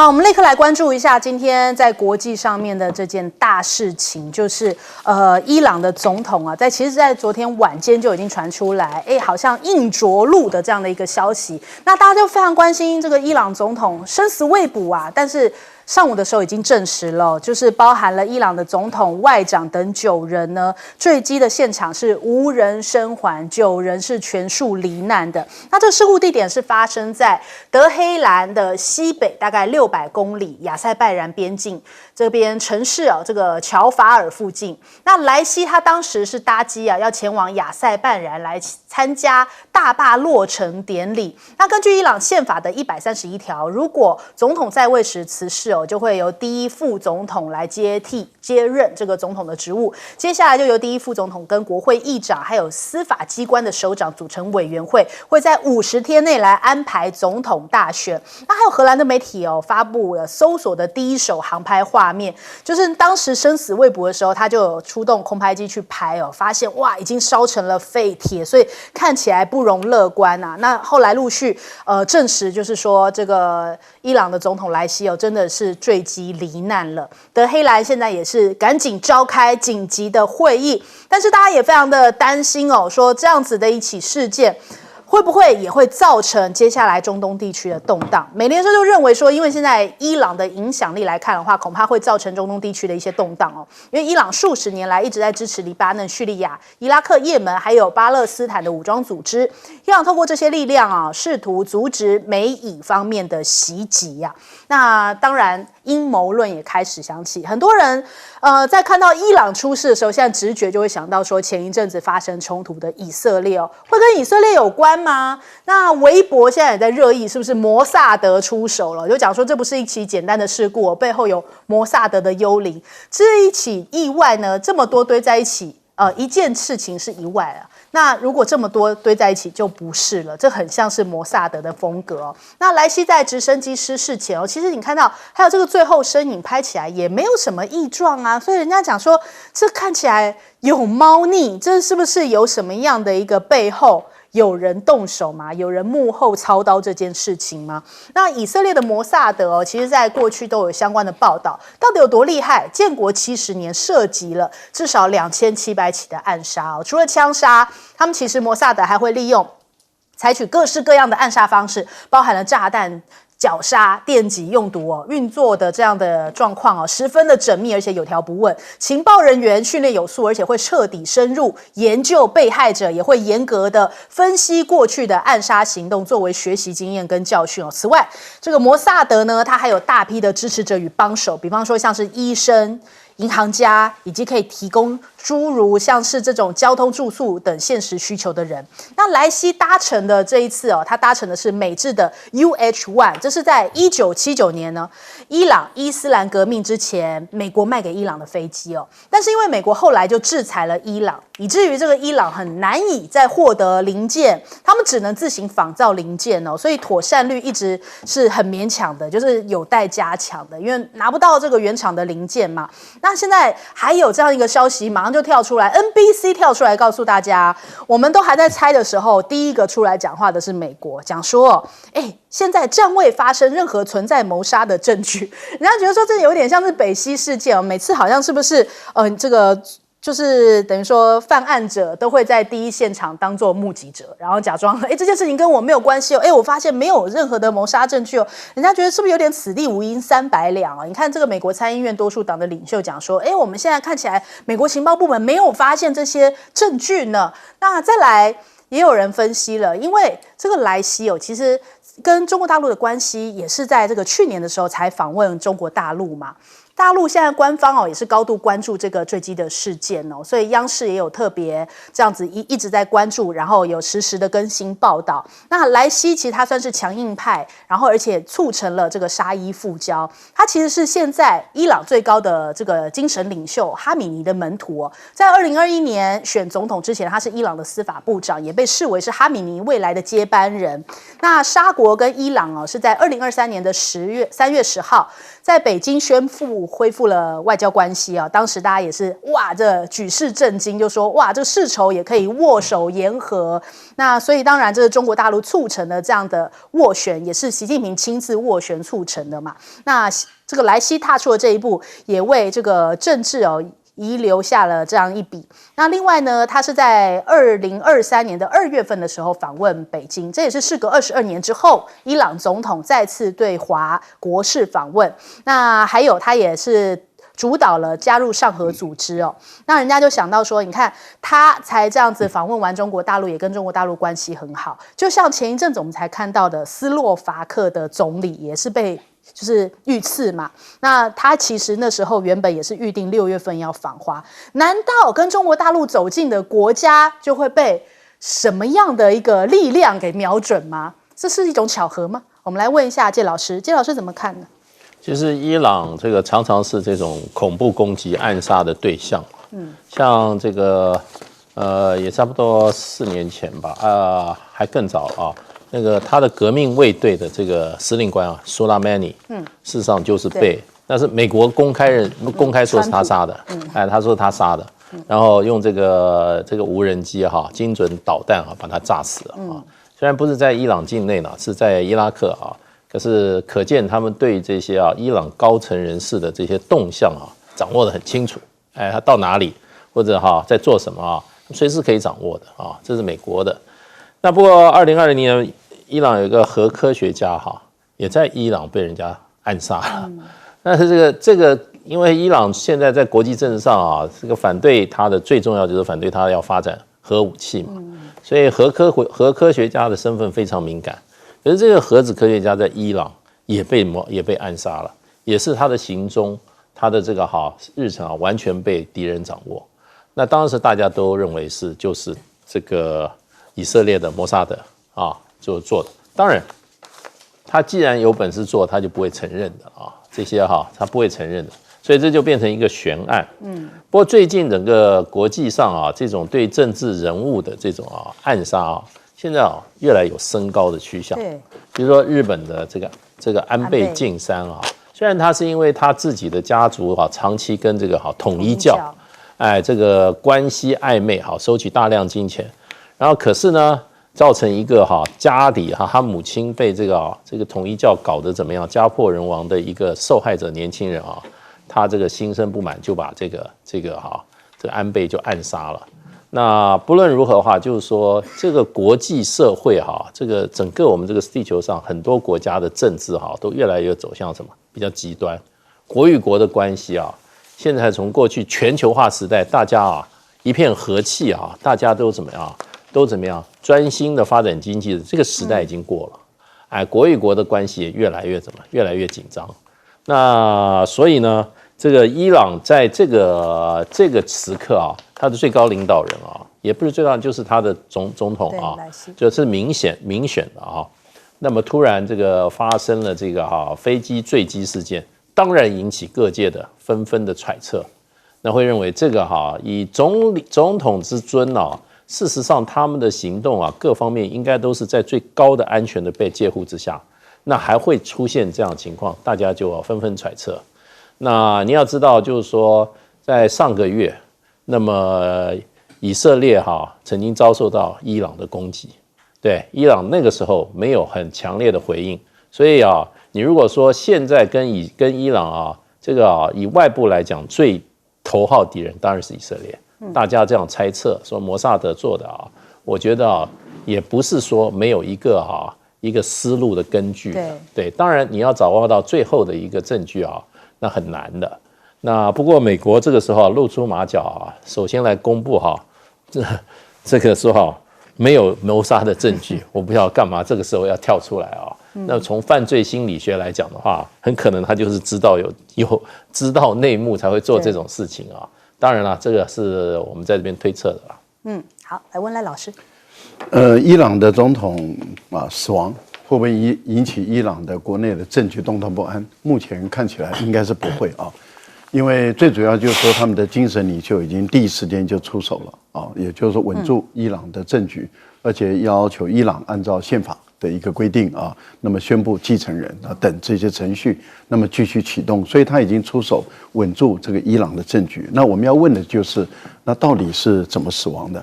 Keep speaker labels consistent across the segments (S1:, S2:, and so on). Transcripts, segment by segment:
S1: 好，我们立刻来关注一下今天在国际上面的这件大事情，就是伊朗的总统啊，其实在昨天晚间就已经传出来，好像硬着陆的这样的一个消息。那大家就非常关心这个伊朗总统生死未卜啊，但是上午的时候已经证实了，就是包含了伊朗的总统、外长等9人呢，坠机的现场是无人生还，9人是全数罹难的。那这个事故地点是发生在德黑兰的西北大概600公里亚塞拜然边境这边城市这个乔法尔附近。那莱西他当时是搭机要前往亚塞拜然来参加大坝落成典礼。那根据伊朗宪法的131条，如果总统在位时辞世就会由第一副总统来接任这个总统的职务。接下来就由第一副总统跟国会议长还有司法机关的首长组成委员会，会在50天内来安排总统大选。那还有荷兰的媒体发布了搜索的第一手航拍画面，就是当时生死未卜的时候，他就有出动空拍机去拍发现哇已经烧成了废铁，所以看起来不容乐观啊。那后来陆续证实，就是说这个伊朗的总统莱西真的是坠机罹难了。德黑兰现在也是赶紧召开紧急的会议，但是大家也非常的担心说这样子的一起事件会不会也会造成接下来中东地区的动荡？美联社就认为说，因为现在伊朗的影响力来看的话，恐怕会造成中东地区的一些动荡因为伊朗数十年来一直在支持黎巴嫩、叙利亚、伊拉克、也门还有巴勒斯坦的武装组织。伊朗透过这些力量试图阻止美以方面的袭击那当然阴谋论也开始响起，很多人在看到伊朗出事的时候，现在直觉就会想到说，前一阵子发生冲突的以色列会跟以色列有关吗？那微博现在也在热议，是不是摩萨德出手了？就讲说这不是一起简单的事故背后有摩萨德的幽灵。这一起意外呢，这么多堆在一起，一件事情是意外那如果这么多堆在一起就不是了，这很像是摩萨德的风格那莱西在直升机失事前其实你看到还有这个最后身影拍起来也没有什么异状所以人家讲说这看起来有猫腻，这是不是有什么样的一个背后有人动手吗？有人幕后操刀这件事情吗？那以色列的摩萨德其实在过去都有相关的报道，到底有多厉害？建国70年涉及了至少2700起的暗杀除了枪杀，他们其实摩萨德还会利用采取各式各样的暗杀方式，包含了炸弹、绞杀、电击用毒运作的这样的状况十分的缜密，而且有条不紊。情报人员训练有素，而且会彻底深入研究被害者，也会严格的分析过去的暗杀行动，作为学习经验跟教训此外，这个摩萨德呢，他还有大批的支持者与帮手，比方说像是医生、银行家，以及可以提供诸如像是这种交通、住宿等现实需求的人。那莱西搭乘的这一次他搭乘的是美制的 UH-1， 这是在1979年呢，伊朗伊斯兰革命之前，美国卖给伊朗的飞机但是因为美国后来就制裁了伊朗，以至于这个伊朗很难以再获得零件，他们只能自行仿造零件所以妥善率一直是很勉强的，就是有待加强的，因为拿不到这个原厂的零件嘛。那现在还有这样一个消息，马上就跳出来 ，NBC 跳出来告诉大家，我们都还在猜的时候，第一个出来讲话的是美国，讲说，现在暂未发生任何存在谋杀的证据。人家觉得说这有点像是北溪事件每次好像是不是这个。就是等于说犯案者都会在第一现场当作目击者，然后假装这件事情跟我没有关系我发现没有任何的谋杀证据人家觉得是不是有点此地无银三百两你看这个美国参议院多数党的领袖讲说我们现在看起来美国情报部门没有发现这些证据呢。那再来也有人分析了，因为这个莱西其实跟中国大陆的关系也是在这个去年的时候才访问中国大陆嘛。大陆现在官方也是高度关注这个坠机的事件所以央视也有特别这样子一直在关注，然后有实时的更新报道。那莱西其实他算是强硬派，然后而且促成了这个沙伊复交，他其实是现在伊朗最高的这个精神领袖哈米尼的门徒在2021年选总统之前，他是伊朗的司法部长，也被视为是哈米尼未来的接班人。那沙国跟伊朗是在2023年的3月10号在北京宣布恢复了外交关系啊。当时大家也是哇，这举世震惊，就说哇，这世仇也可以握手言和。那所以当然，这是中国大陆促成的这样的斡旋，也是习近平亲自斡旋促成的嘛。那这个莱西踏出了这一步，也为这个政治遗留下了这样一笔。那另外呢，他是在2023年的2月份的时候访问北京，这也是事隔22年之后，伊朗总统再次对华国事访问。那还有，他也是主导了加入上合组织哦。那人家就想到说，你看他才这样子访问完中国大陆，也跟中国大陆关系很好。就像前一阵子我们才看到的斯洛伐克的总理也是被就是遇刺嘛，那他其实那时候原本也是预定6月份要访华，难道跟中国大陆走近的国家就会被什么样的一个力量给瞄准吗？这是一种巧合吗？我们来问一下介老师，介老师怎么看呢？
S2: 其实伊朗这个常常是这种恐怖攻击、暗杀的对象，像这个也差不多4年前吧，还更早啊。那个他的革命卫队的这个司令官啊，苏拉曼尼，事实上就是但是美国公开说是他杀的，他说他杀的，然后用这个无人机精准导弹把他炸死了啊。虽然不是在伊朗境内呢，是在伊拉克啊，可是可见他们对这些伊朗高层人士的这些动向掌握得很清楚，他到哪里或者在做什么随时可以掌握的啊，这是美国的。那不过2020年，伊朗有一个核科学家也在伊朗被人家暗杀了。但是这个，因为伊朗现在在国际政治上这个反对他的最重要就是反对他要发展核武器嘛，所以核科学家的身份非常敏感。可是这个核子科学家在伊朗也被暗杀了，也是他的行踪，他的这个日程完全被敌人掌握。那当时大家都认为就是这个以色列的摩萨德就做的。当然，他既然有本事做，他就不会承认的这些他不会承认的，所以这就变成一个悬案。不过最近整个国际上这种对政治人物的这种暗杀现在越来有升高的趋向。比如说日本的这个安倍晋三虽然他是因为他自己的家族长期跟这个统一教这个关系暧昧收取大量金钱，然后可是呢，造成一个家里他母亲被这个统一教搞得怎么样，家破人亡的一个受害者年轻人他这个心生不满，就把这个安倍就暗杀了。那不论如何的话，就是说这个国际社会这个整个我们这个地球上很多国家的政治都越来越走向什么比较极端，国与国的关系现在从过去全球化时代，大家一片和气大家都怎么样专心的发展经济的这个时代已经过了，国与国的关系也越来越紧张。那所以呢，这个伊朗在这个时刻他的最高领导人也不是最高，就是他的总统就是民选的那么突然这个发生了这个飞机坠机事件，当然引起各界的纷纷的揣测，那会认为这个以总统之尊事实上他们的行动各方面应该都是在最高的安全的被戒护之下，那还会出现这样的情况，大家就纷纷揣测。那你要知道，就是说在上个月，那么以色列曾经遭受到伊朗的攻击，对，伊朗那个时候没有很强烈的回应，所以你如果说现在跟伊朗这个以外部来讲最头号敌人当然是以色列，大家这样猜测说摩萨德做的我觉得也不是说没有一个思路的根据的，对，当然你要掌握到最后的一个证据那很难的。那不过美国这个时候露出马脚首先来公布这个说没有谋杀的证据，我不知道干嘛这个时候要跳出来那从犯罪心理学来讲的话，很可能他就是知道有知道内幕才会做这种事情当然了，这个是我们在这边推测的啦。
S1: 好，来问赖老师。
S3: 伊朗的总统死亡会不会引起伊朗的国内的政局动荡不安？目前看起来应该是不会因为最主要就是说他们的精神领袖已经第一时间就出手了也就是说稳住伊朗的政局，而且要求伊朗按照宪法的一个规定啊，那么宣布继承人啊等这些程序，那么继续启动，所以他已经出手稳住这个伊朗的政局。那我们要问的就是，那到底是怎么死亡的？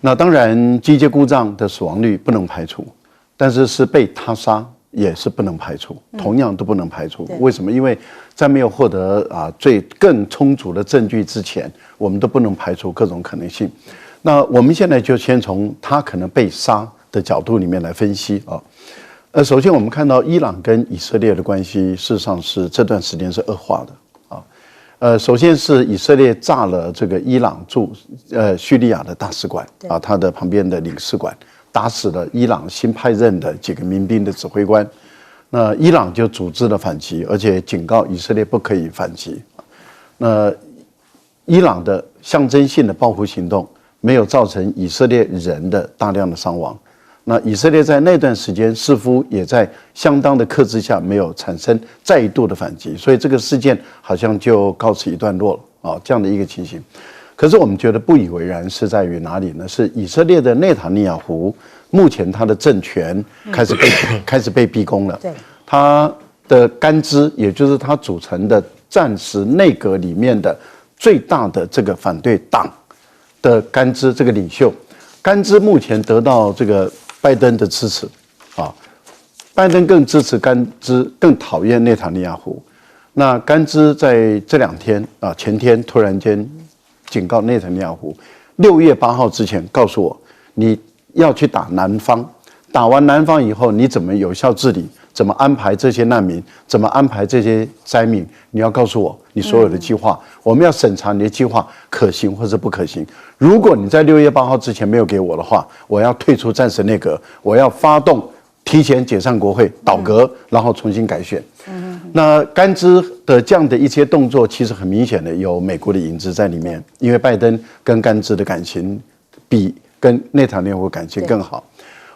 S3: 那当然，机械故障的死亡率不能排除，但是被他杀也是不能排除，同样都不能排除。为什么？因为在没有获得更充足的证据之前，我们都不能排除各种可能性。那我们现在就先从他可能被杀的角度里面来分析啊。首先我们看到伊朗跟以色列的关系，事实上是这段时间是恶化的啊。首先是以色列炸了这个伊朗驻叙利亚的大使馆啊，他的旁边的领事馆，打死了伊朗新派任的几个民兵的指挥官。那伊朗就组织了反击，而且警告以色列不可以反击。那伊朗的象征性的报复行动没有造成以色列人的大量的伤亡。那以色列在那段时间似乎也在相当的克制下，没有产生再一度的反击，所以这个事件好像就告辞一段落了啊，这样的一个情形。可是我们觉得不以为然是在于哪里呢？是以色列的内塔尼亚胡目前他的政权开始被逼宫了。对，他的干支，也就是他组成的暂时内阁里面的最大的这个反对党的干支，这个领袖干支目前得到这个拜登的支持啊，拜登更支持甘孜，更讨厌内塔尼亚胡。那甘孜在这2天啊，前天突然间警告内塔尼亚胡，6月8号之前告诉我，你要去打南方，打完南方以后，你怎么有效治理？怎么安排这些难民？怎么安排这些灾民？你要告诉我你所有的计划，我们要审查你的计划可行或者不可行。如果你在6月8号之前没有给我的话，我要退出暂时内阁，我要发动提前解散国会、倒阁，然后重新改选。那甘孜的这样的一些动作，其实很明显的有美国的影子在里面，因为拜登跟甘孜的感情比跟内塔尼亚胡感情更好。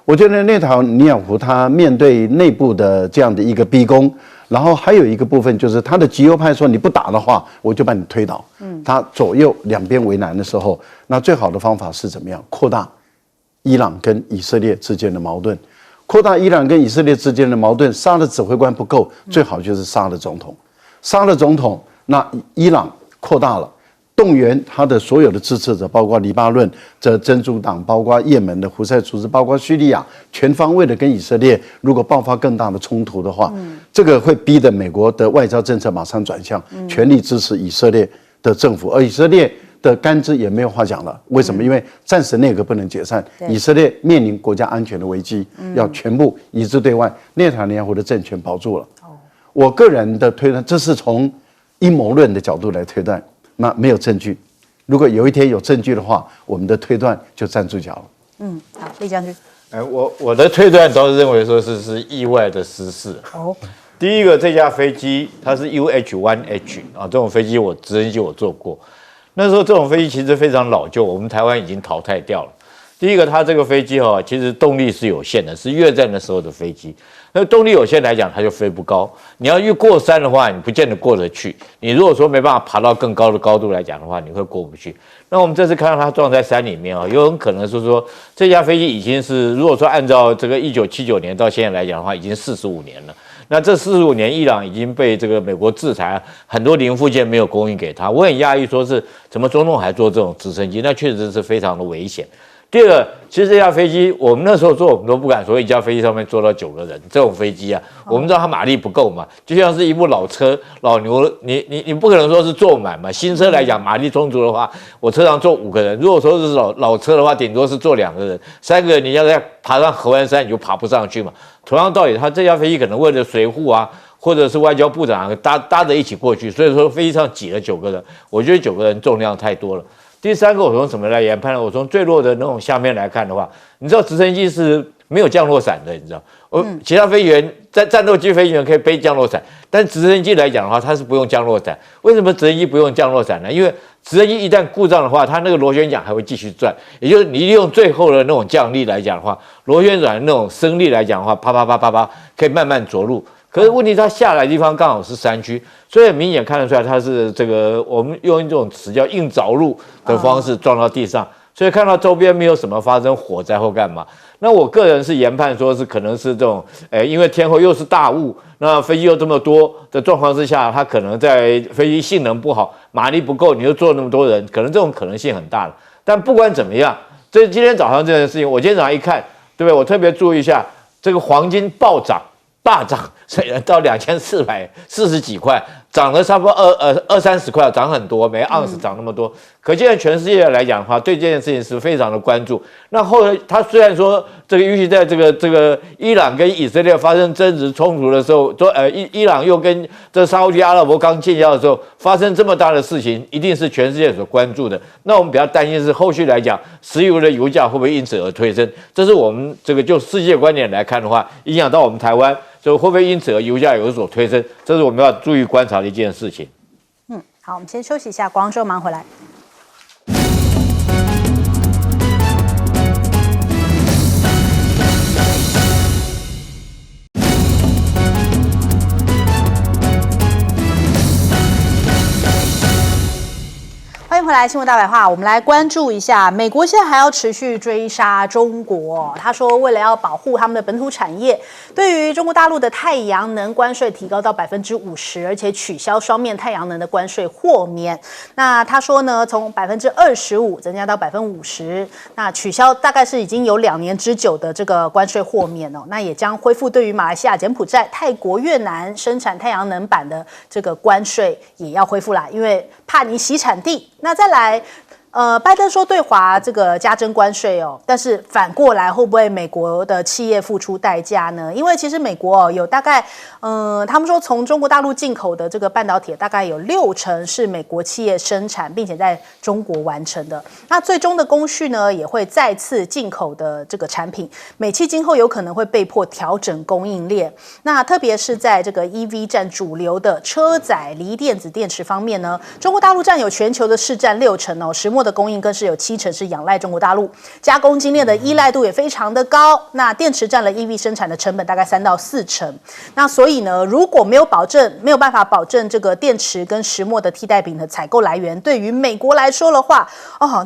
S3: 我觉得内塔尼亚胡他面对内部的这样的一个逼宫，然后还有一个部分就是他的极右派说你不打的话，我就把你推倒。他左右两边为难的时候，那最好的方法是怎么样？扩大伊朗跟以色列之间的矛盾，扩大伊朗跟以色列之间的矛盾，杀了指挥官不够，最好就是杀了总统。杀了总统，那伊朗扩大了。动员他的所有的支持者，包括黎巴嫩的真主党，包括也门的胡塞组织，包括叙利亚，全方位的跟以色列，如果爆发更大的冲突的话，这个会逼得美国的外交政策马上转向，全力支持以色列的政府，而以色列的甘孜也没有话讲了。为什么？因为暂时内阁不能解散，以色列面临国家安全的危机，要全部一致对外，内塔尼亚胡的政权保住了。我个人的推断，这是从阴谋论的角度来推断。那没有证据，如果有一天有证据的话，我们的推断就站住脚了。
S1: 好，李将军。
S4: 我的推断倒是认为说是意外的失事。第一个，这架飞机它是 UH-1H 啊，这种飞机直升机我坐过，那时候这种飞机其实非常老旧，我们台湾已经淘汰掉了。第一个，它这个飞机其实动力是有限的，是越战的时候的飞机。那动力有限来讲，它就飞不高。你要越过山的话，你不见得过得去。你如果说没办法爬到更高的高度来讲的话，你会过不去。那我们这次看到它撞在山里面有很可能是说这架飞机已经是，如果说按照这个1979年到现在来讲的话，已经45年了。那这45年，伊朗已经被这个美国制裁，很多零附件没有供应给他。我很讶异，说是怎么总统还做这种直升机？那确实是非常的危险。第二个，其实这架飞机我们那时候坐，我们都不敢说一架飞机上面坐到9个人。这种飞机我们知道它马力不够嘛，就像是一部老车、老牛，你不可能说是坐满嘛。新车来讲，马力充足的话，我车上坐5个人。如果说是老车的话，顶多是坐2个人，3个人你要再爬上合欢山，你就爬不上去嘛。同样道理，它这架飞机可能为了随护或者是外交部长搭着一起过去，所以说飞机上挤了9个人。我觉得9个人重量太多了。第三个，我从什么来研判呢？我从坠落的那种下面来看的话，你知道直升机是没有降落伞的，你知道？其他飞行员战斗机飞行员可以背降落伞，但直升机来讲的话，它是不用降落伞。为什么直升机不用降落伞呢？因为直升机一旦故障的话，它那个螺旋桨还会继续转，也就是你利用最后的那种降力来讲的话，螺旋桨的那种升力来讲的话，啪啪啪啪啪，可以慢慢着陆。可是问题，它下来的地方刚好是山区，所以很明显看得出来，它是这个我们用一种词叫硬着陆的方式撞到地上，所以看到周边没有什么发生火灾或干嘛。那我个人是研判说是可能是这种，因为天后又是大雾，那飞机又这么多的状况之下，它可能在飞机性能不好、马力不够，你又坐那么多人，可能这种可能性很大了。但不管怎么样，这今天早上这件事情，我今天早上一看，对不对？我特别注意一下，这个黄金暴涨。大涨，到2440几块，涨了差不多20-30块，涨很多，每盎司涨那么多，可见全世界来讲的话，对这件事情是非常的关注。那后来他虽然说这个，尤其在这个伊朗跟以色列发生争执冲突的时候，伊朗又跟这沙烏地阿拉伯刚建交的时候发生这么大的事情，一定是全世界所关注的。那我们比较担心是后续来讲，石油的油价会不会因此而推升？这是我们这个就世界观点来看的话，影响到我们台湾。就会不会因此而油价有所推升？这是我们要注意观察的一件事情。
S1: 好，我们先休息一下，广告之后马上回来。欢迎回来，新闻大白话。我们来关注一下，美国现在还要持续追杀中国。他说，为了要保护他们的本土产业，对于中国大陆的太阳能关税提高到50%，而且取消双面太阳能的关税豁免。那他说呢，从25%增加到50%，那取消大概是已经有2年之久的这个关税豁免哦。那也将恢复对于马来西亚、柬埔寨、泰国、越南生产太阳能板的这个关税也要恢复啦，因为怕你洗产地。那再来，拜登说对华这个加征关税哦，但是反过来会不会美国的企业付出代价呢？因为其实美国有大概，他们说从中国大陆进口的这个半导体大概有60%是美国企业生产，并且在中国完成的。那最终的工序呢，也会再次进口的这个产品，美企今后有可能会被迫调整供应链。那特别是在这个 EV 占主流的车载锂电子电池方面呢，中国大陆占有全球的市占60%哦，石墨的供应更是有70%是仰赖中国大陆，加工精炼的依赖度也非常的高。那电池占了 EV 生产的成本大概3到4成。那所以呢，如果没有办法保证这个电池跟石墨的替代品的采购来源，对于美国来说的话，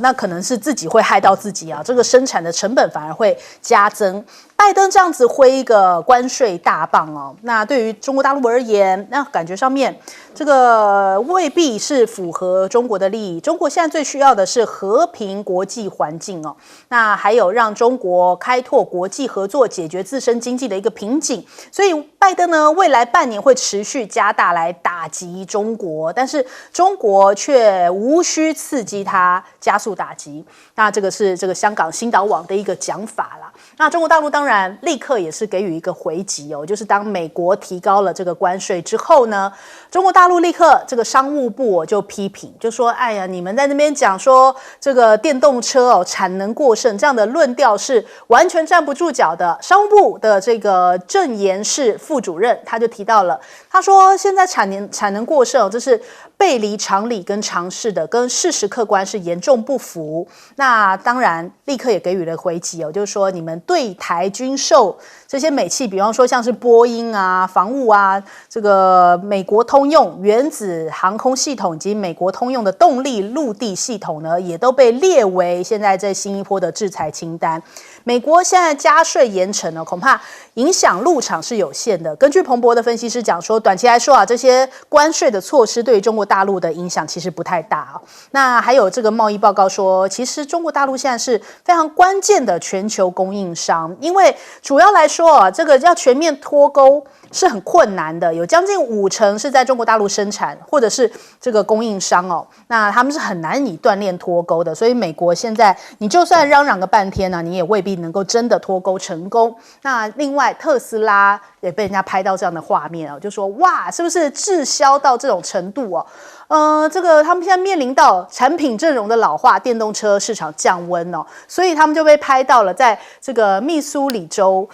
S1: 那可能是自己会害到自己啊，这个生产的成本反而会加增。拜登这样子挥一个关税大棒哦，那对于中国大陆而言，那感觉上面这个未必是符合中国的利益。中国现在最需要的是和平国际环境哦，那还有让中国开拓国际合作，解决自身经济的一个瓶颈。所以拜登呢，未来半年会持续加大来打击中国，但是中国却无需刺激它加速打击。那这个是这个香港星岛网的一个讲法啦。那中国大陆当然立刻也是给予一个回击哦，就是当美国提高了这个关税之后呢，中国大陆立刻这个商务部就批评，就说哎呀，你们在那边讲说这个电动车产能过剩这样的论调是完全站不住脚的。商务部的这个郑延士副主任他就提到了，他说现在产能过剩这是背离常理跟常识的，跟事实客观是严重不符。那当然立刻也给予了回击哦，就是说你们对台军售这些美企，比方说像是波音啊、防务啊、这个美国通用原子航空系统以及美国通用的动力陆地系统呢，也都被列为现在这新一波的制裁清单。美国现在加税严惩呢，恐怕影响入场是有限的。根据彭博的分析师讲说，短期来说啊，这些关税的措施对于中国大陆的影响其实不太大哦。那还有这个贸易报告说，其实中国大陆现在是非常关键的全球供应商，因为主要来说啊，这个要全面脱钩是很困难的，有将近50%是在中国大陆生产或者是这个供应商哦，那他们是很难以断链脱钩的。所以美国现在你就算嚷嚷个半天呢，你也未必能够真的脱钩成功。那另外特斯拉也被人家拍到这样的画面哦，就说哇，是不是滞销到这种程度哦？这个他们现在面临到产品阵容的老化，电动车市场降温哦，所以他们就被拍到了在这个密苏里州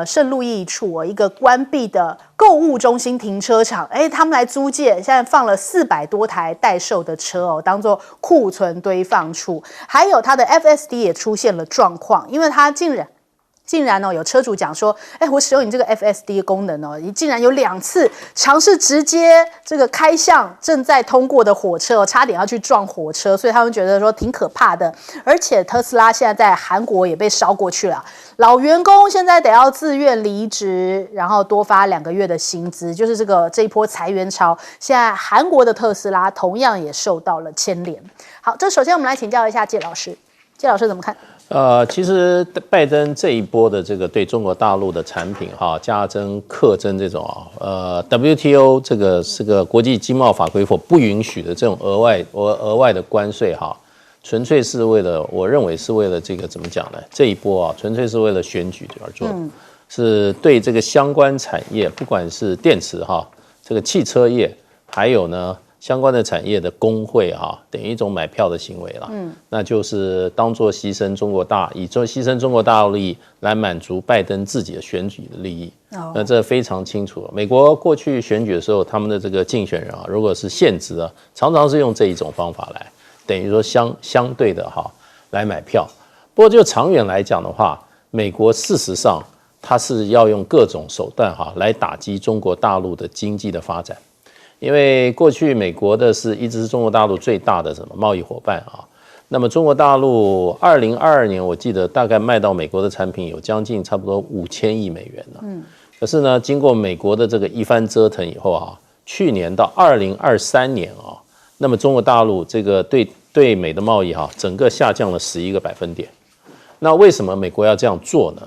S1: 圣路易处一个关闭的购物中心停车场，他们来租借，现在放了400多台待售的车哦，当做库存堆放处。还有它的 FSD 也出现了状况，因为它竟然竟然有车主讲说，我使用你这个 FSD 功能你竟然有2次尝试直接这个开向正在通过的火车差点要去撞火车，所以他们觉得说挺可怕的。而且特斯拉现在在韩国也被烧过去了，老员工现在得要自愿离职，然后多发2个月的薪资，就是这一波裁员潮，现在韩国的特斯拉同样也受到了牵连。好，这首先我们来请教一下介老师，介老师怎么看？
S2: 其实拜登这一波的这个对中国大陆的产品加征课征这种WTO 这个是个国际经贸法规所不允许的这种额外的关税纯粹是为了，我认为是为了这个怎么讲呢？这一波纯粹是为了选举而做的，是对这个相关产业，不管是电池这个汽车业，还有呢相关的产业的工会等于一种买票的行为了，那就是当作以牺牲中国大陆利益来满足拜登自己的选举的利益。那这非常清楚。美国过去选举的时候，他们的这个竞选人如果是现职常常是用这一种方法来，等于说相对的来买票。不过就长远来讲的话，美国事实上它是要用各种手段来打击中国大陆的经济的发展。因为过去美国一直是中国大陆最大的贸易伙伴那么中国大陆2022年我记得大概卖到美国的产品有将近差不多5000亿美元了。可是呢，经过美国的这个一番折腾以后去年到2023年那么中国大陆这个对美的贸易整个下降了11个百分点。那为什么美国要这样做呢？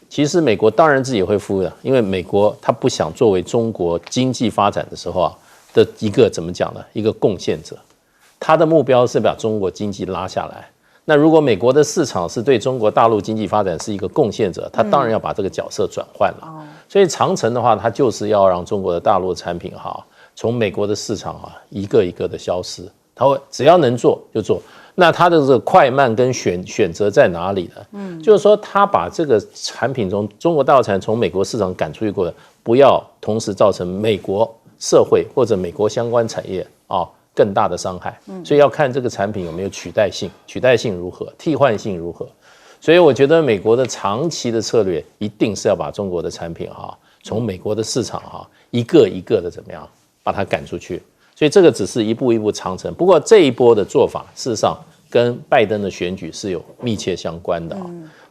S2: 其实美国当然自己会付的，因为美国它不想作为中国经济发展的时候的一个怎么讲呢？一个贡献者，他的目标是把中国经济拉下来。那如果美国的市场是对中国大陆经济发展是一个贡献者，他当然要把这个角色转换了。所以长城的话，它就是要让中国的大陆产品从美国的市场一个一个的消失。他会只要能做就做。那它的这个快慢跟选择在哪里呢？就是说他把这个产品中国大陆产品从美国市场赶出去过的，不要同时造成美国社会或者美国相关产业更大的伤害。所以要看这个产品有没有取代性如何，替换性如何。所以我觉得美国的长期的策略一定是要把中国的产品从美国的市场一个一个的怎么样把它赶出去。所以这个只是一步一步长程。不过这一波的做法事实上跟拜登的选举是有密切相关的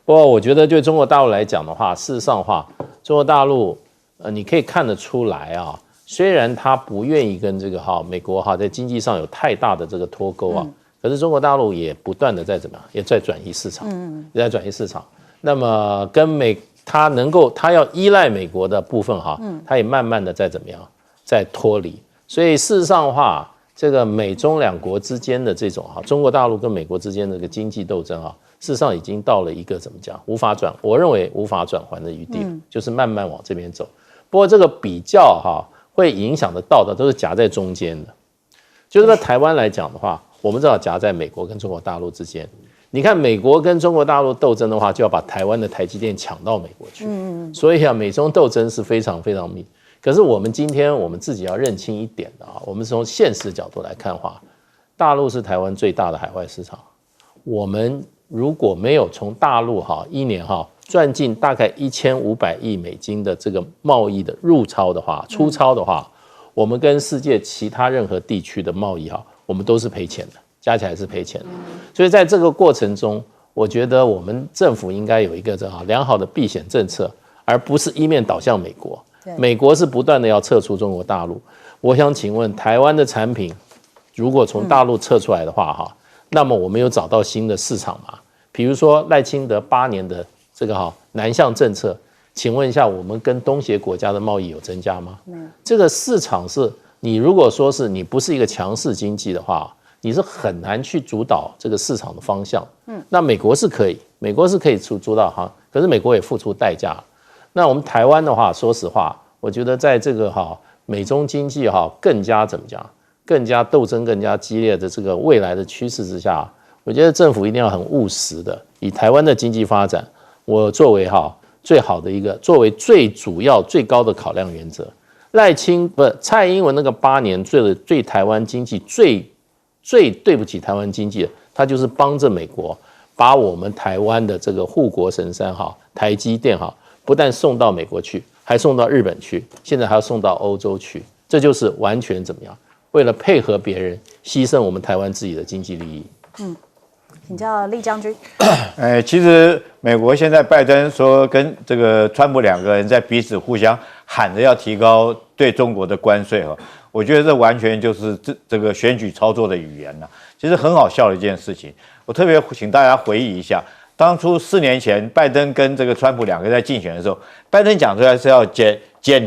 S2: 不过我觉得对中国大陆来讲的话，事实上的话，中国大陆你可以看得出来虽然他不愿意跟这个美国在经济上有太大的这个脱钩可是中国大陆也不断的在怎么样，也在转移市场，也在转移市场。那么跟他要依赖美国的部分他也慢慢的在怎么样，在脱离。所以事实上的话，这个美中两国之间的这种中国大陆跟美国之间的这个经济斗争事实上已经到了一个怎么讲，我认为无法转圜的余地，就是慢慢往这边走。不过这个比较会影响得到的都是夹在中间的。就是在台湾来讲的话，我们知道夹在美国跟中国大陆之间。你看美国跟中国大陆斗争的话，就要把台湾的台积电抢到美国去。所以美中斗争是非常非常密。可是我们今天我们自己要认清一点的我们从现实角度来看的话，大陆是台湾最大的海外市场。我们如果没有从大陆一年赚进大概1500亿美金的这个贸易的入超的话，出超的话，我们跟世界其他任何地区的贸易我们都是赔钱的，加起来是赔钱的。所以在这个过程中，我觉得我们政府应该有一个良好的避险政策，而不是一面倒向美国。美国是不断的要撤出中国大陆。我想请问，台湾的产品如果从大陆撤出来的话那么我们有找到新的市场吗？比如说赖清德8年的这个南向政策，请问一下，我们跟东协国家的贸易有增加吗？这个市场是你如果说是你不是一个强势经济的话，你是很难去主导这个市场的方向。那美国是可以主导可是美国也付出代价。那我们台湾的话，说实话，我觉得在这个美中经济更加怎么讲，更加斗争更加激烈的这个未来的趋势之下，我觉得政府一定要很务实的，以台湾的经济发展，我作为最好的一个，作为最主要最高的考量原则。蔡英文那个8年对台湾经济最对不起台湾经济的，他就是帮着美国把我们台湾的这个护国神山台积电不但送到美国去，还送到日本去，现在还要送到欧洲去，这就是完全怎么样？为了配合别人，牺牲我们台湾自己的经济利益。
S1: 请教厉将军。
S4: 其实美国现在拜登说跟这个川普两个人在彼此互相喊着要提高对中国的关税我觉得这完全就是这个选举操作的语言了。其实很好笑的一件事情，我特别请大家回忆一下，当初4年前拜登跟这个川普两个在竞选的时候，拜登讲出来是要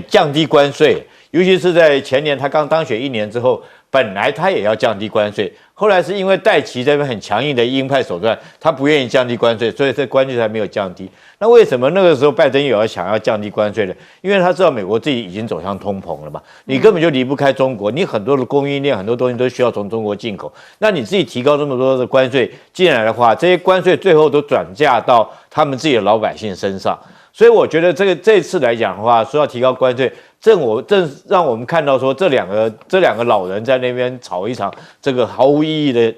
S4: 降低关税，尤其是在前年他刚当选1年之后，本来他也要降低关税，后来是因为戴奇这边很强硬的鹰派手段，他不愿意降低关税，所以这关税才没有降低。那为什么那个时候拜登也想要降低关税呢？因为他知道美国自己已经走向通膨了嘛，你根本就离不开中国，你很多的供应链很多东西都需要从中国进口，那你自己提高这么多的关税进来的话，这些关税最后都转嫁到他们自己的老百姓身上。所以我觉得这次来讲的话，说要提高关税，正让我们看到说这两个老人在那边吵一场这个毫无意义的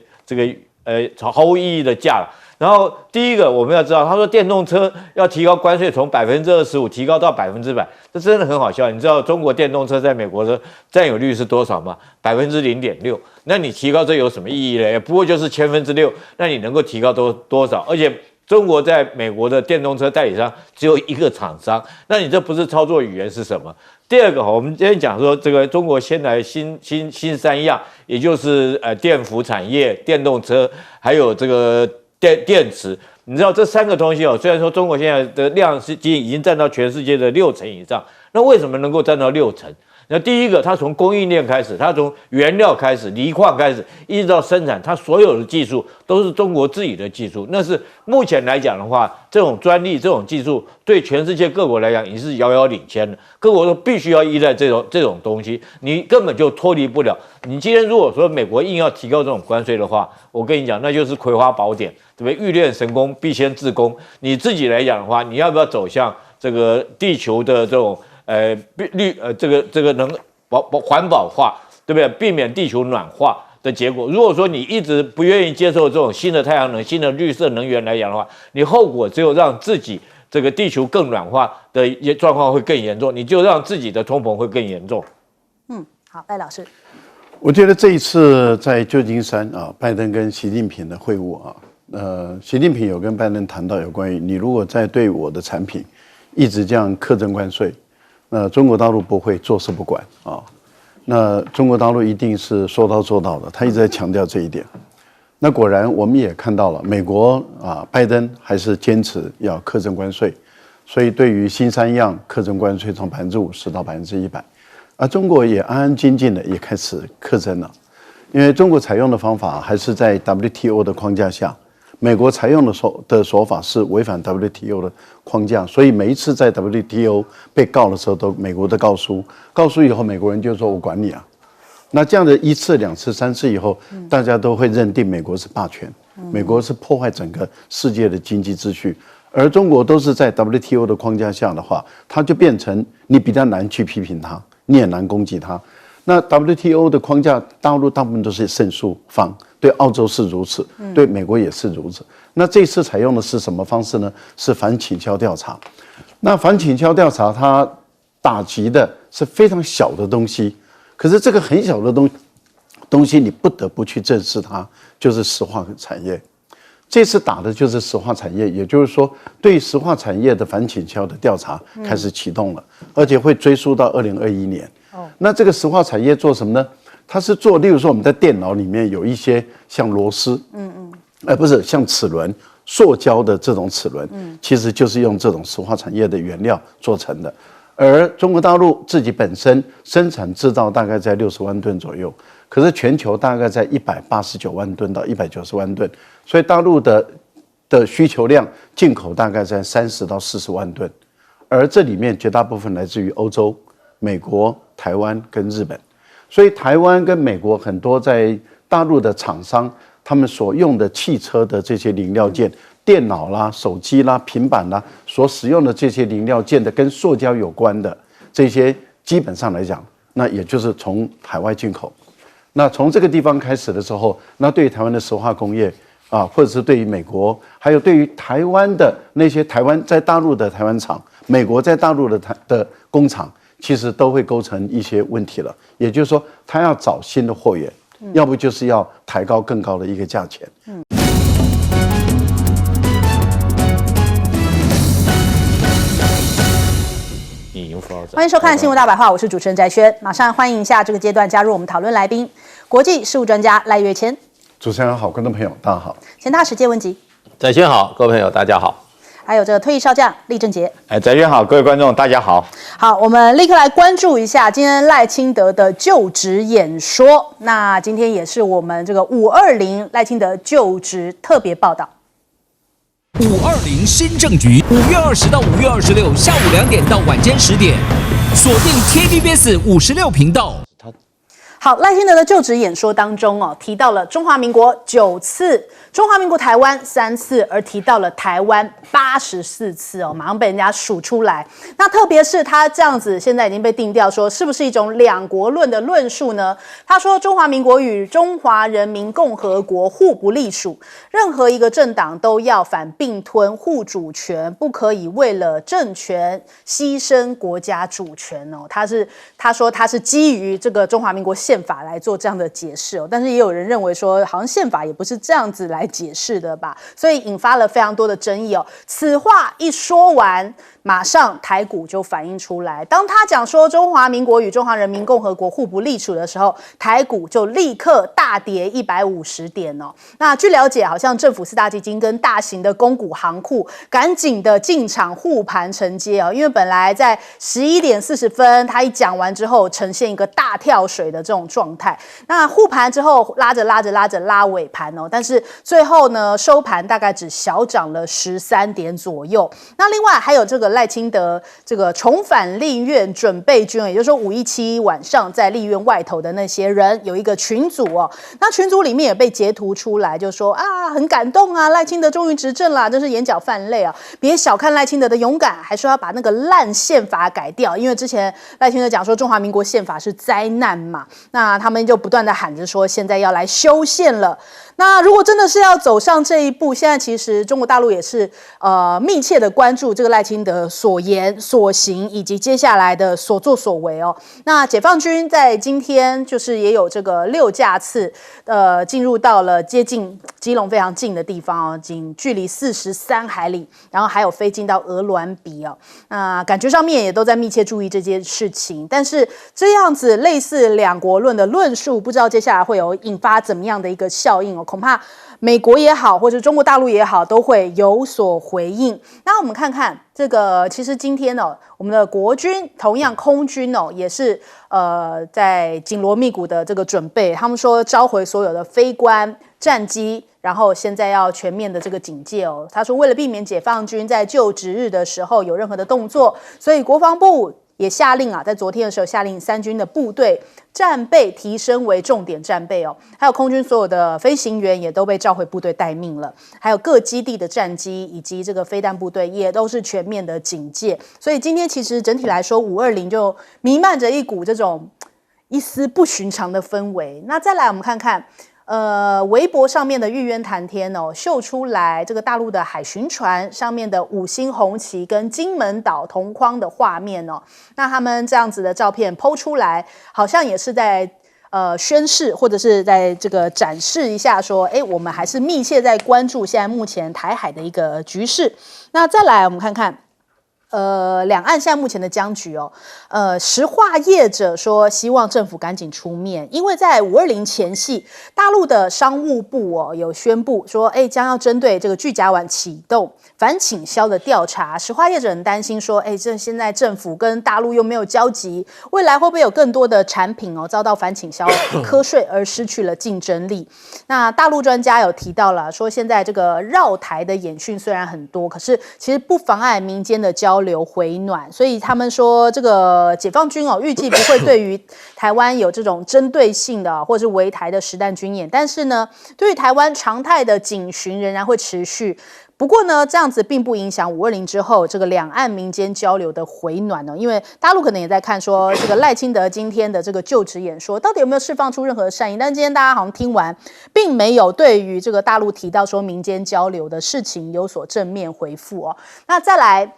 S4: 毫无意义的架了。然后第一个我们要知道，他说电动车要提高关税从25%提高到100%，这真的很好笑。你知道中国电动车在美国的占有率是多少吗？0.6%。那你提高这有什么意义呢？不过就是6,000,000，那你能够提高多少？而且中国在美国的电动车代理商只有一个厂商，那你这不是操作语言是什么？第二个，我们今天讲说这个中国先来新3样，也就是电服产业、电动车，还有这个电池。你知道这3个东西虽然说中国现在的量已经占到全世界的60%以上，那为什么能够占到60%？那第一个，它从供应链开始，它从原料开始、锂矿开始，一直到生产，它所有的技术都是中国自己的技术。那是目前来讲的话，这种专利、这种技术对全世界各国来讲已经是遥遥领先的。各国都必须要依赖这种东西，你根本就脱离不了。你今天如果说美国硬要提高这种关税的话，我跟你讲，那就是葵花宝典，对不对？欲练神功，必先自宫。你自己来讲的话，你要不要走向这个地球的这种这个能环保化，对不对？避免地球暖化的结果。如果说你一直不愿意接受这种新的太阳能、新的绿色能源来讲的话，你后果只有让自己这个地球更暖化的状况会更严重，你就让自己的通膨会更严重。
S1: 好，赖老师。
S3: 我觉得这一次在旧金山拜登跟习近平的会晤习近平有跟拜登谈到有关于你如果在对我的产品一直这样课征关税，那中国大陆不会坐视不管那中国大陆一定是说到做到的，他一直在强调这一点。那果然我们也看到了，美国拜登还是坚持要课征关税，所以对于新3样课征关税从50%到100%，而中国也安安静静的也开始课征了，因为中国采用的方法还是在 WTO 的框架下。美国采用的手法是违反 WTO 的框架，所以每一次在 WTO 被告的时候，美国的告诉以后，美国人就说我管你啊。那这样的1次、2次、3次以后，大家都会认定美国是霸权，美国是破坏整个世界的经济秩序，而中国都是在 WTO 的框架下的话，它就变成你比较难去批评它，你也难攻击它。那 WTO 的框架，大陆大部分都是胜诉方，对澳洲是如此，对美国也是如此。那这次采用的是什么方式呢？是反倾销调查。那反倾销调查，它打击的是非常小的东西，可是这个很小的东西，你不得不去正视它，就是石化产业。这次打的就是石化产业，也就是说，对石化产业的反倾销的调查开始启动了，而且会追溯到2021年。那这个石化产业做什么呢？它是做，例如说我们在电脑里面有一些像螺丝，不是像齿轮，塑胶的这种齿轮，其实就是用这种石化产业的原料做成的。而中国大陆自己本身生产制造大概在60万吨左右，可是全球大概在189万吨到190万吨，所以大陆的需求量进口大概在30到40万吨，而这里面绝大部分来自于欧洲、美国、台湾跟日本，所以台湾跟美国很多在大陆的厂商，他们所用的汽车的这些零料件。电脑啦、手机啦、平板啦，所使用的这些零料件的跟塑胶有关的这些，基本上来讲，那也就是从海外进口。那从这个地方开始的时候，那对台湾的石化工业或者是对于美国，还有对于台湾的那些在大陆的台湾厂，美国在大陆的工厂，其实都会构成一些问题了。也就是说，他要找新的货源，要不就是要抬高更高的一个价钱。
S1: 欢迎收看《新闻大白话》，我是主持人翟轩。马上欢迎一下这个阶段加入我们讨论来宾，国际事务专家赖岳谦。
S3: 主持人好，观众朋友大家好。
S1: 前大使谢文吉。
S2: 翟轩好，各位朋友大家好。
S1: 还有这个退役少将厉正杰。
S4: 翟轩好，各位观众大家好。
S1: 好，我们立刻来关注一下今天赖清德的就职演说。那今天也是我们这个520赖清德就职特别报道。
S5: 520新政局，5月20到5月26下午2点到晚间10点，锁定 TVBS 56频道。
S1: 好，赖清德的就职演说当中提到了中华民国9次，中华民国台湾3次，而提到了台湾84次马上被人家数出来。那特别是他这样子，现在已经被定调说是不是一种两国论的论述呢？他说中华民国与中华人民共和国互不隶属，任何一个政党都要反并吞护主权，不可以为了政权牺牲国家主权他说他是基于这个中华民国宪法来做这样的解释但是也有人认为说好像宪法也不是这样子来解释的吧，所以引发了非常多的争议此话一说完，马上台股就反映出来。当他讲说中华民国与中华人民共和国互不隶属的时候，台股就立刻大跌150点那据了解，好像政府4大基金跟大型的公股行库赶紧的进场护盘承接因为本来在11点40分他一讲完之后，呈现一个大跳水的这种状态。那护盘之后拉着拉尾盘但是最后呢收盘大概只小涨了13点左右。那另外还有这个赖清德这个重返立院准备军也就是说517晚上在立院外头的那些人有一个群组那群组里面也被截图出来，就说很感动赖清德终于执政了，真是眼角泛泪别小看赖清德的勇敢，还说要把那个烂宪法改掉，因为之前赖清德讲说中华民国宪法是灾难嘛，那他们就不断的喊着说现在要来修宪了。那如果真的是要走上这一步，现在其实中国大陆也是密切的关注这个赖清德所言所行以及接下来的所作所为那解放军在今天就是也有这个6架次进入到了接近基隆非常近的地方仅距离43海里，然后还有飞进到鹅銮鼻那感觉上面也都在密切注意这件事情。但是这样子类似两国论的论述，不知道接下来会有引发怎么样的一个效应恐怕美国也好或者中国大陆也好都会有所回应。那我们看看这个，其实今天我们的国军同样空军也是在紧锣密鼓的这个准备，他们说召回所有的飞官战机，然后现在要全面的这个警戒他说为了避免解放军在就职日的时候有任何的动作，所以国防部也下令在昨天的时候下令3军的部队战备提升为重点战备还有空军所有的飞行员也都被召回部队待命了，还有各基地的战机以及这个飞弹部队也都是全面的警戒。所以今天其实整体来说520就弥漫着一股这种一丝不寻常的氛围。那再来我们看看微博上面的玉渊谈天秀出来这个大陆的海巡船上面的5星红旗跟金门岛同框的画面那他们这样子的照片 po 出来，好像也是在宣示或者是在这个展示一下说我们还是密切在关注现在目前台海的一个局势。那再来我们看看两岸现在目前的僵局石化业者说希望政府赶紧出面，因为在520前夕，大陆的商务部有宣布说将要针对这个聚甲烷启动反倾销的调查。石化业者很担心说这现在政府跟大陆又没有交集，未来会不会有更多的产品遭到反倾销瞌睡而失去了竞争力。那大陆专家有提到了说现在这个绕台的演训虽然很多，可是其实不妨碍民间的交流回暖，所以他们说这个解放军预计不会对于台湾有这种针对性的或者是围台的实弹军演，但是呢对于台湾常态的警巡仍然会持续，不过呢，这样子并不影响520之后这个两岸民间交流的回暖哦，因为大陆可能也在看说这个赖清德今天的这个就职演说到底有没有释放出任何的善意，但今天大家好像听完，并没有对于这个大陆提到说民间交流的事情有所正面回复哦。那再来，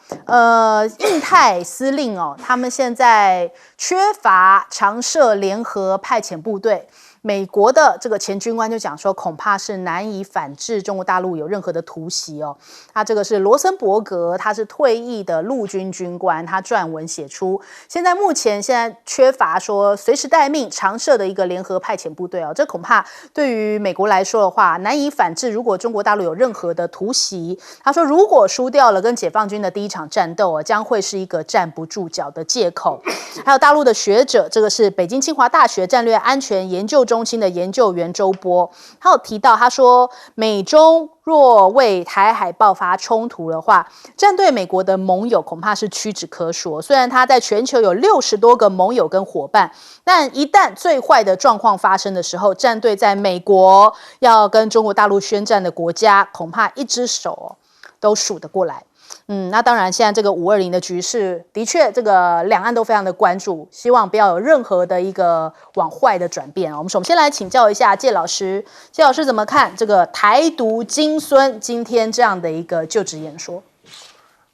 S1: 印太司令哦，他们现在缺乏常设联合派遣部队。美国的这个前军官就讲说，恐怕是难以反制中国大陆有任何的突袭哦。他这个是罗森伯格，他是退役的陆军军官，他撰文写出，现在缺乏说随时待命、常设的一个联合派遣部队哦。这恐怕对于美国来说的话，难以反制。如果中国大陆有任何的突袭，他说如果输掉了跟解放军的第一场战斗将会是一个站不住脚的借口。还有大陆的学者，这个是北京清华大学战略安全研究中心的研究员周波，他有提到，他说美中若为台海爆发冲突的话，战对美国的盟友恐怕是屈指可数。虽然他在全球有60多个盟友跟伙伴，但一旦最坏的状况发生的时候，战队在美国要跟中国大陆宣战的国家，恐怕一只手都数得过来。那当然，现在这个520的局势，的确，这个两岸都非常的关注，希望不要有任何的一个往坏的转变。我们首先来请教一下介老师，介老师怎么看这个台独金孙今天这样的一个就职演说？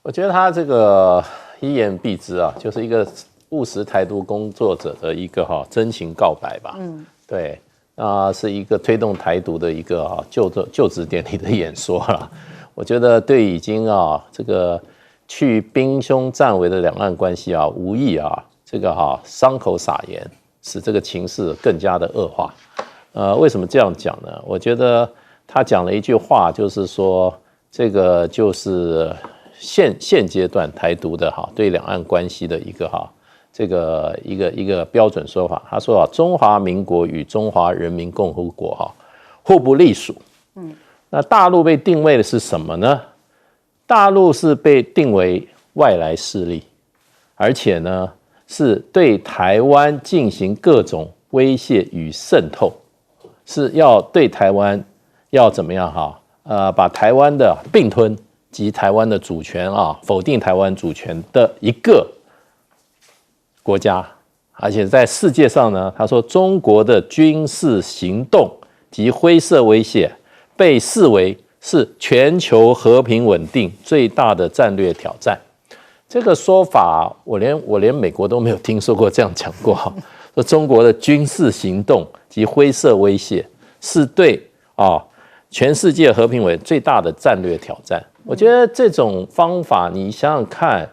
S2: 我觉得他这个一言蔽之啊，就是一个务实台独工作者的一个真情告白吧。对，是一个推动台独的一个就职典礼的演说了。我觉得对已经这个去兵凶战危的两岸关系无意这个伤口撒盐，使这个情势更加的恶化。为什么这样讲呢？我觉得他讲了一句话，就是说这个就是现阶段台独的对两岸关系的一个这个一个标准说法。他说中华民国与中华人民共和国互不隶属。那大陆被定位的是什么呢？大陆是被定为外来势力，而且呢是对台湾进行各种威胁与渗透，是要对台湾要怎么样把台湾的并吞及台湾的主权否定台湾主权的一个国家。而且在世界上呢，他说中国的军事行动及灰色威胁被视为是全球和平稳定最大的战略挑战。这个说法我连美国都没有听说过这样讲过。说中国的军事行动及灰色威胁是对全世界和平稳定最大的战略挑战。我觉得这种方法你想想看，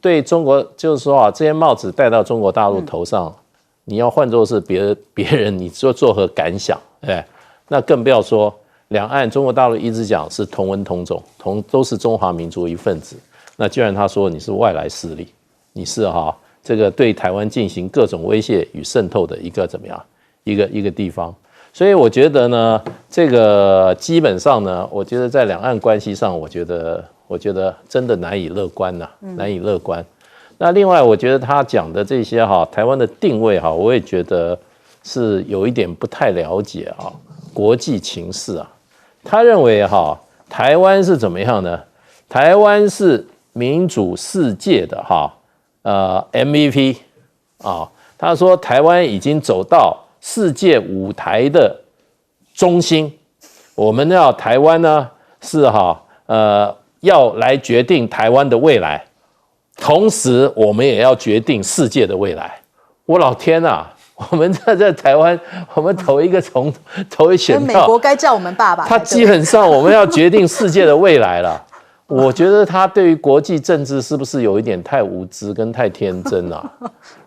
S2: 对中国就是说这些帽子戴到中国大陆头上，你要换作是别人，你说作何感想？那更不要说两岸中国大陆一直讲是同文同种，都是中华民族一份子。那既然他说你是外来势力，你是这个对台湾进行各种威胁与渗透的一个怎么样一个地方。所以我觉得呢，这个基本上呢，我觉得在两岸关系上，我觉得真的难以乐观难以乐观。那另外，我觉得他讲的这些台湾的定位我也觉得是有一点不太了解国际情势他认为台湾是怎么样呢？台湾是民主世界的MVP 他说台湾已经走到世界舞台的中心，我们台湾呢是要来决定台湾的未来，同时我们也要决定世界的未来。我老天啊！我们在台湾，我们投一选票，
S1: 美国该叫我们爸爸。
S2: 他基本上我们要决定世界的未来了。我觉得他对于国际政治是不是有一点太无知跟太天真了？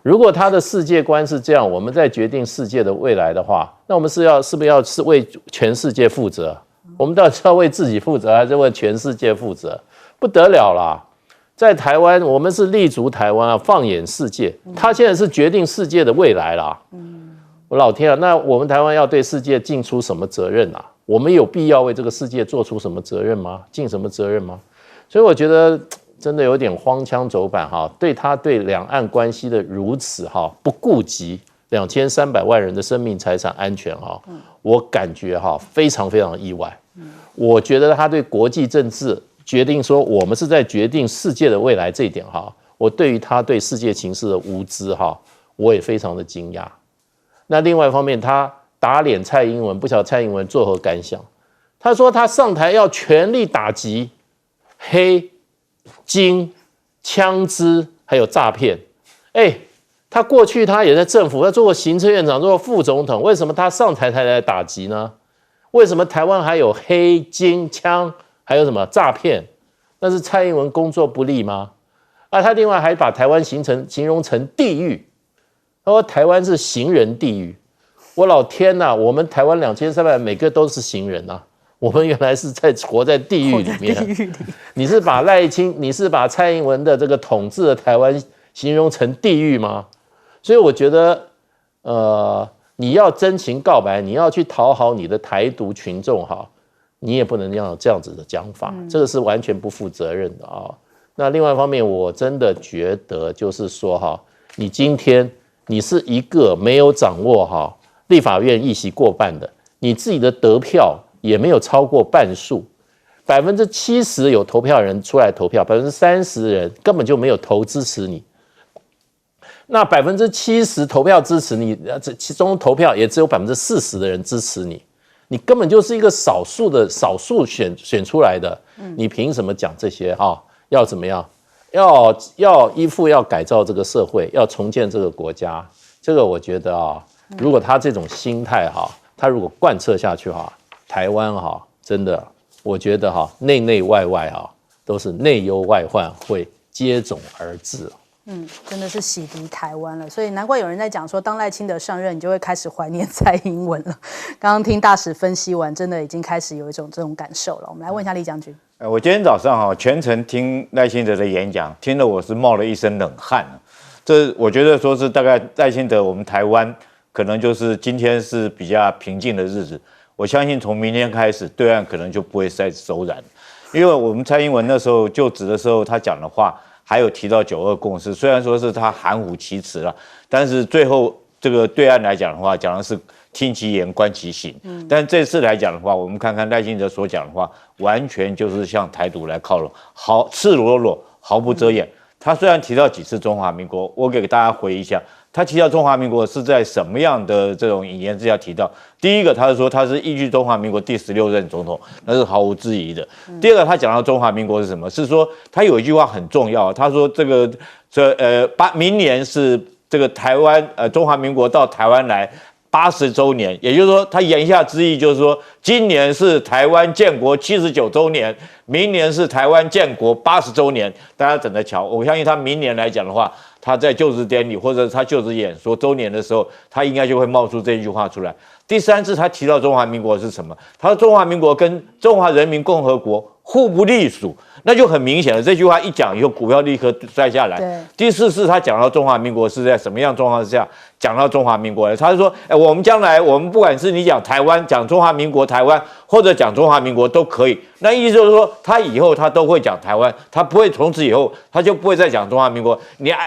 S2: 如果他的世界观是这样，我们在决定世界的未来的话，那我们是不是要为全世界负责？我们到底是要为自己负责，还是为全世界负责？不得了啦！在台湾，我们是立足台湾放眼世界。他现在是决定世界的未来啦。我老天啊，那我们台湾要对世界尽出什么责任啊？我们有必要为这个世界做出什么责任吗？尽什么责任吗？所以我觉得真的有点荒腔走板对他对两岸关系的如此不顾及2300万人的生命财产安全我感觉非常非常意外。我觉得他对国际政治决定说我们是在决定世界的未来这一点哈，我对于他对世界情势的无知哈，我也非常的惊讶。那另外一方面，他打脸蔡英文，不晓得蔡英文作何感想？他说他上台要全力打击黑金、枪支还有诈骗。他过去他也在政府，他做过行政院长，做过副总统，为什么他上台才来打击呢？为什么台湾还有黑金、枪，还有什么诈骗？那是蔡英文工作不力吗？他另外还把台湾形容成地狱，他说台湾是行人地狱。我老天呐，我们台湾2300万每个都是行人啊，我们原来是活在地狱里面。你是把你是把蔡英文的这个统治的台湾形容成地狱吗？所以我觉得，你要真情告白，你要去讨好你的台独群众哈，你也不能要有这样子的讲法，这个是完全不负责任的啊。那另外一方面，我真的觉得就是说哈，你今天你是一个没有掌握哈立法院议席过半的，你自己的得票也没有超过半数，70%有投票人出来投票，30%人根本就没有支持你。那70%投票支持你，其中投票也只有40%的人支持你，你根本就是一个少数选出来的，你凭什么讲这些哈？要怎么样？要依附要改造这个社会，要重建这个国家，这个我觉得啊，如果他这种心态哈，他如果贯彻下去哈，台湾哈，真的，我觉得哈，内内外外啊，都是内忧外患会接踵而至。
S1: 真的是洗涤台湾了，所以难怪有人在讲说，当赖清德上任，你就会开始怀念蔡英文了。刚刚听大使分析完，真的已经开始有一种这种感受了。我们来问一下李将军。
S4: 我今天早上全程听赖清德的演讲，听得我是冒了一身冷汗。这我觉得说是大概赖清德我们台湾可能就是今天是比较平静的日子。我相信从明天开始，对岸可能就不会再手软，因为我们蔡英文那时候就职的时候，他讲的话。还有提到9·2共识，虽然说是他含糊其辞了，但是最后这个对岸来讲的话，讲的是听其言观其行。但这次来讲的话，我们看看赖清德所讲的话，完全就是向台独来靠拢，好赤裸裸，毫不遮掩。他虽然提到几次中华民国，我给大家回忆一下，他提到中华民国是在什么样的这种引言之下提到？第一个，他是说他是依据中华民国第16任总统，那是毫无质疑的。第二个，他讲到中华民国是什么？是说他有一句话很重要，他说明年是这个台湾中华民国到台湾来80周年，也就是说，他言下之意就是说，今年是台湾建国79周年，明年是台湾建国80周年，大家等着瞧。我相信他明年来讲的话，他在就职典礼或者他就职演说周年的时候，他应该就会冒出这句话出来。第三次他提到中华民国是什么？他说中华民国跟中华人民共和国互不隶属，那就很明显了。这句话一讲以后，股票立刻摔下来。第四次他讲到中华民国是在什么样状况之下讲到中华民国的？他就说，我们将来我们不管是你讲台湾、讲中华民国台湾，或者讲中华民国都可以。那意思就是说，他以后他都会讲台湾，他不会从此以后他就不会再讲中华民国。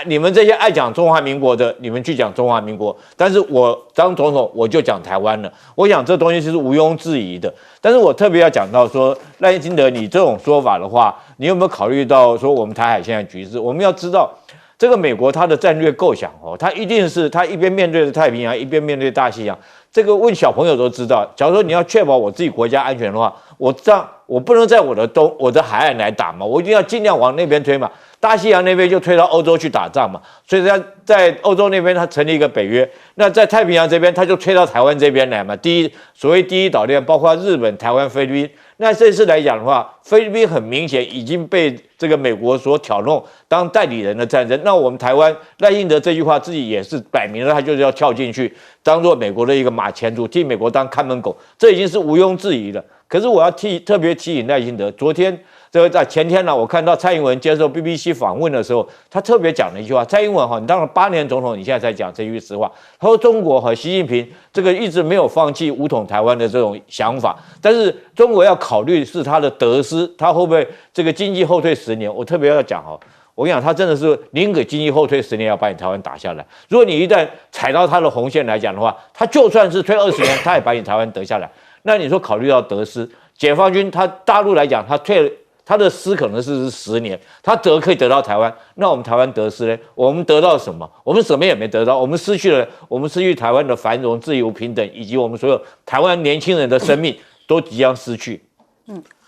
S4: 你们这些爱讲中华民国的，你们去讲中华民国，但是我当总统我就讲台湾了。我想这东西是毋庸置疑的。但是我特别要讲到说，赖清德你这种说法的话，你有没有考虑到说我们台海现在局势？我们要知道，这个美国它的战略构想它一定是它一边面对着太平洋，一边面对大西洋。这个问小朋友都知道。假如说你要确保我自己国家安全的话，我不能在我的海岸来打嘛，我一定要尽量往那边推嘛。大西洋那边就推到欧洲去打仗嘛，所以在欧洲那边他成立一个北约，那在太平洋这边他就推到台湾这边来嘛。所谓第一岛链包括日本、台湾、菲律宾。那这次来讲的话，菲律宾很明显已经被这个美国所挑弄当代理人的战争。那我们台湾赖清德这句话自己也是摆明了，他就是要跳进去，当做美国的一个马前卒，替美国当看门狗，这已经是毋庸置疑的。可是我要特别提醒赖清德，昨天在前天呢，我看到蔡英文接受 BBC 访问的时候，他特别讲了一句话：蔡英文你当了8年总统，你现在才讲这句实话。他说中国和习近平这个一直没有放弃武统台湾的这种想法，但是中国要考虑是他的得失，他会不会这个经济后退10年？我特别要讲我跟你讲，他真的是宁可经济后退10年，要把你台湾打下来。如果你一旦踩到他的红线来讲的话，他就算是退20年，他也把你台湾得下来。那你说考虑到得失，解放军他大陆来讲，他的失可能是10年，他可以得到台湾，那我们台湾得失呢？我们得到什么？我们什么也没得到，我们失去台湾的繁荣、自由、平等，以及我们所有台湾年轻人的生命都即将失去。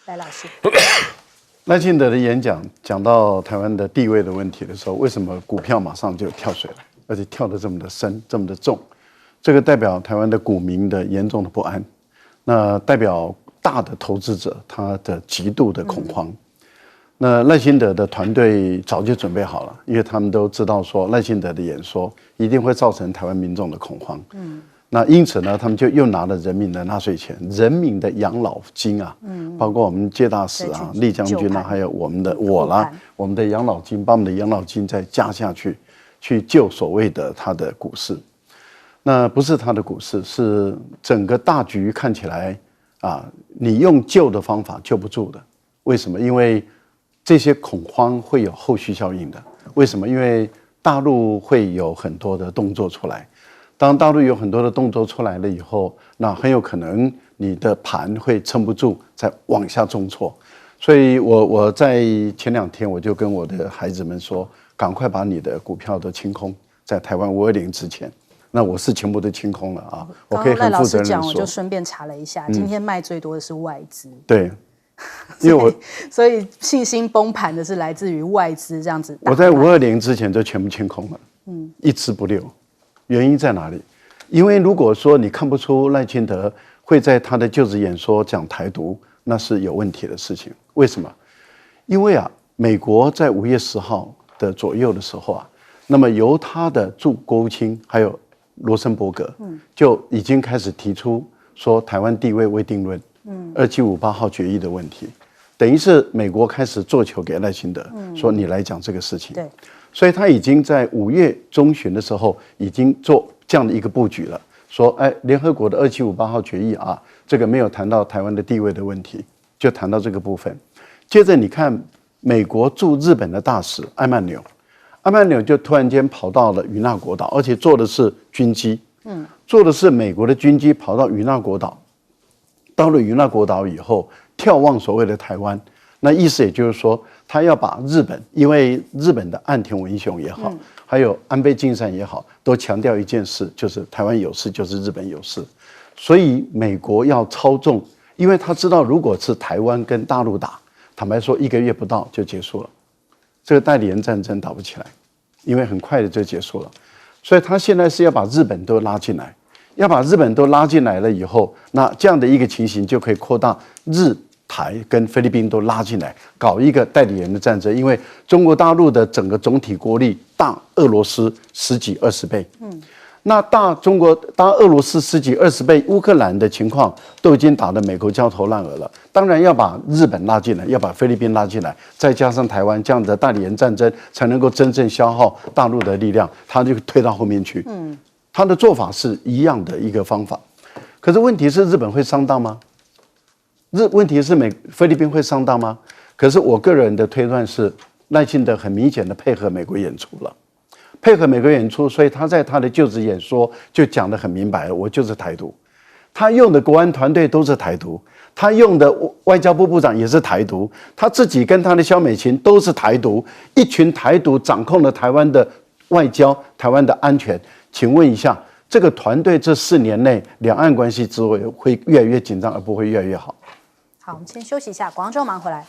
S1: 赖老师，
S3: 赖清德的演讲讲到台湾的地位的问题的时候，为什么股票马上就跳水了，而且跳得这么的深，这么的重？这个代表台湾的股民的严重的不安，那代表大的投资者他的极度的恐慌。那赖清德的团队早就准备好了，因为他们都知道说赖清德的演说一定会造成台湾民众的恐慌。那因此呢，他们就又拿了人民的纳税钱、人民的养老金啊，包括我们介大使啊、厉将军啊，还有我们的养老金，把我们的养老金再加下去，去救所谓的他的股市。那不是他的股市，是整个大局看起来啊，你用救的方法救不住的。为什么？因为这些恐慌会有后续效应的。为什么？因为大陆会有很多的动作出来。当大陆有很多的动作出来了以后，那很有可能你的盘会撑不住，再往下重挫。所以我在前2天我就跟我的孩子们说，赶快把你的股票都清空，在台湾520之前。那我是全部都清空了啊！我可以很负责任地说。
S1: 我就顺便查了一下，今天卖最多的是外资。
S3: 对，因为
S1: 所以信心崩盘的是来自于外资这样子。
S3: 我在520之前就全部清空了，一支不留。原因在哪里？因为如果说你看不出赖清德会在他的就职演说讲台独，那是有问题的事情。为什么？因为啊，美国在5月10号的左右的时候啊，那么由他的驻国务卿还有罗森伯格就已经开始提出说台湾地位未定论，2758号决议的问题，等于是美国开始做球给赖清德，说你来讲这个事情。
S1: 对，
S3: 所以他已经在5月中旬的时候已经做这样的一个布局了，说联合国的2758号决议啊，这个没有谈到台湾的地位的问题，就谈到这个部分。接着你看美国驻日本的大使艾曼纽就突然间跑到了与那国岛，而且坐的是军机，坐的是美国的军机跑到与那国岛。到了与那国岛以后，眺望所谓的台湾，那意思也就是说，他要把日本，因为日本的岸田文雄也好，还有安倍晋三也好，都强调一件事，就是台湾有事就是日本有事，所以美国要操纵，因为他知道如果是台湾跟大陆打，坦白说1个月不到就结束了。这个代理人战争打不起来，因为很快的就结束了，所以他现在是要把日本都拉进来，要把日本都拉进来了以后，那这样的一个情形就可以扩大日台跟菲律宾都拉进来，搞一个代理人的战争。因为中国大陆的整个总体国力大俄罗斯10几20倍，那大俄罗斯10几20倍，乌克兰的情况都已经打得美国焦头烂额了。当然要把日本拉进来，要把菲律宾拉进来，再加上台湾，这样的代理人战争才能够真正消耗大陆的力量，他就推到后面去。他的做法是一样的一个方法，可是问题是日本会上当吗？问题是菲律宾会上当吗？可是我个人的推断是，赖清德很明显的配合美国演出了。配合美国演出，所以他在他的就职演说就讲得很明白了，我就是台独。他用的国安团队都是台独，他用的外交部部长也是台独，他自己跟他的萧美琴都是台独，一群台独掌控了台湾的外交、台湾的安全。请问一下，这个团队这4年内两岸关系之会越来越紧张，而不会越来越好？
S1: 好，我们先休息一下，广州马上回来。